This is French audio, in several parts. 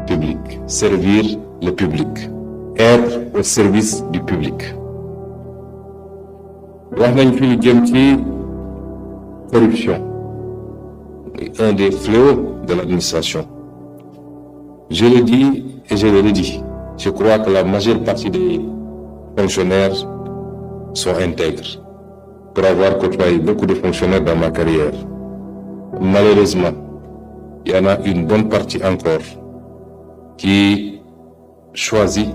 public, servir le public, être au service du public. wax nañ fi lu jëm ci corruption, un des fléaux de l'administration. Je le dis et je le redis, je crois que la majeure partie des fonctionnaires sont intègres. Pour avoir côtoyé beaucoup de fonctionnaires dans ma carrière, malheureusement, il y en a une bonne partie encore qui choisit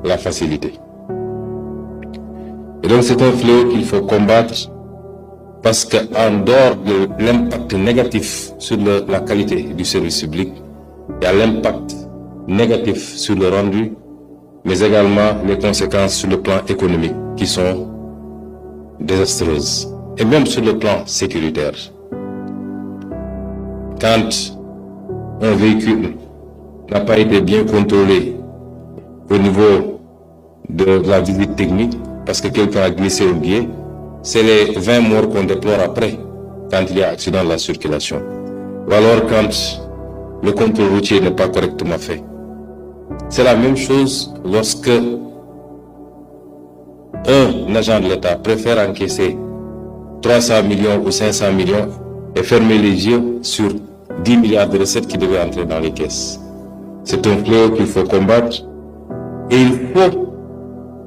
la facilité. Et donc c'est un fléau qu'il faut combattre, parce qu'en dehors de l'impact négatif sur la qualité du service public, il y a l'impact négatif sur le rendu, mais également les conséquences sur le plan économique qui sont désastreuses, et même sur le plan sécuritaire. Quand un véhicule n'a pas été bien contrôlé au niveau de la visite technique, parce que quelqu'un a glissé au biais, c'est les 20 morts qu'on déplore après, quand il y a accident de la circulation. Ou alors quand le contrôle routier n'est pas correctement fait. C'est la même chose lorsque un agent de l'État préfère encaisser 300 millions ou 500 millions et fermer les yeux sur 10 milliards de recettes qui devaient entrer dans les caisses. C'est un fléau qu'il faut combattre, et il faut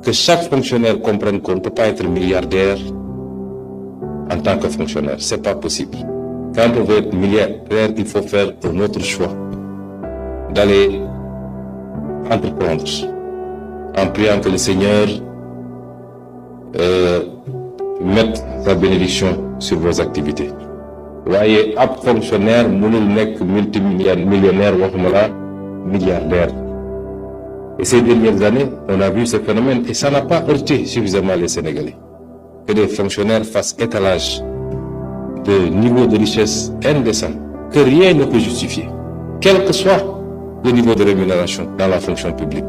que chaque fonctionnaire comprenne qu'on ne peut pas être milliardaire en tant que fonctionnaire. C'est pas possible. Quand on veut être milliardaire, il faut faire un autre choix, d'aller entreprendre, en priant que le Seigneur mette sa bénédiction sur vos activités. Voyez, ab fonctionnaire mënul nekk multimillionnaire, waxuma la milliardaire. Et ces dernières années, on a vu ce phénomène, et ça n'a pas heurté suffisamment les Sénégalais. Que des fonctionnaires fassent étalage de niveau de richesse indécent, que rien ne peut justifier, quel que soit le niveau de rémunération dans la fonction publique.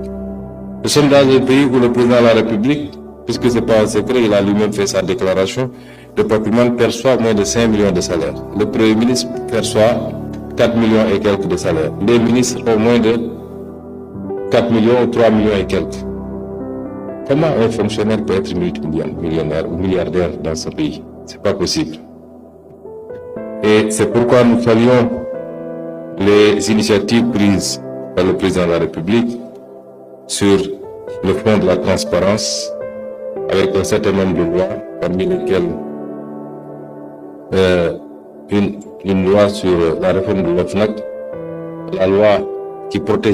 Nous sommes dans un pays où le président de la République, puisque ce n'est pas un secret, il a lui-même fait sa déclaration, le patrimoine perçoit moins de 5 millions de salaires. Le Premier ministre perçoit 4 millions et quelques de salaires. Les ministres ont moins de 4 millions ou 3 millions et quelques. Comment un fonctionnaire peut être multimillionnaire ou milliardaire dans ce pays? C'est pas possible. Et c'est pourquoi nous saluons les initiatives prises par le président de la République sur le front de la transparence, avec un certain nombre de lois, parmi lesquelles une loi sur la réforme de l'OFNAC, la loi qui protège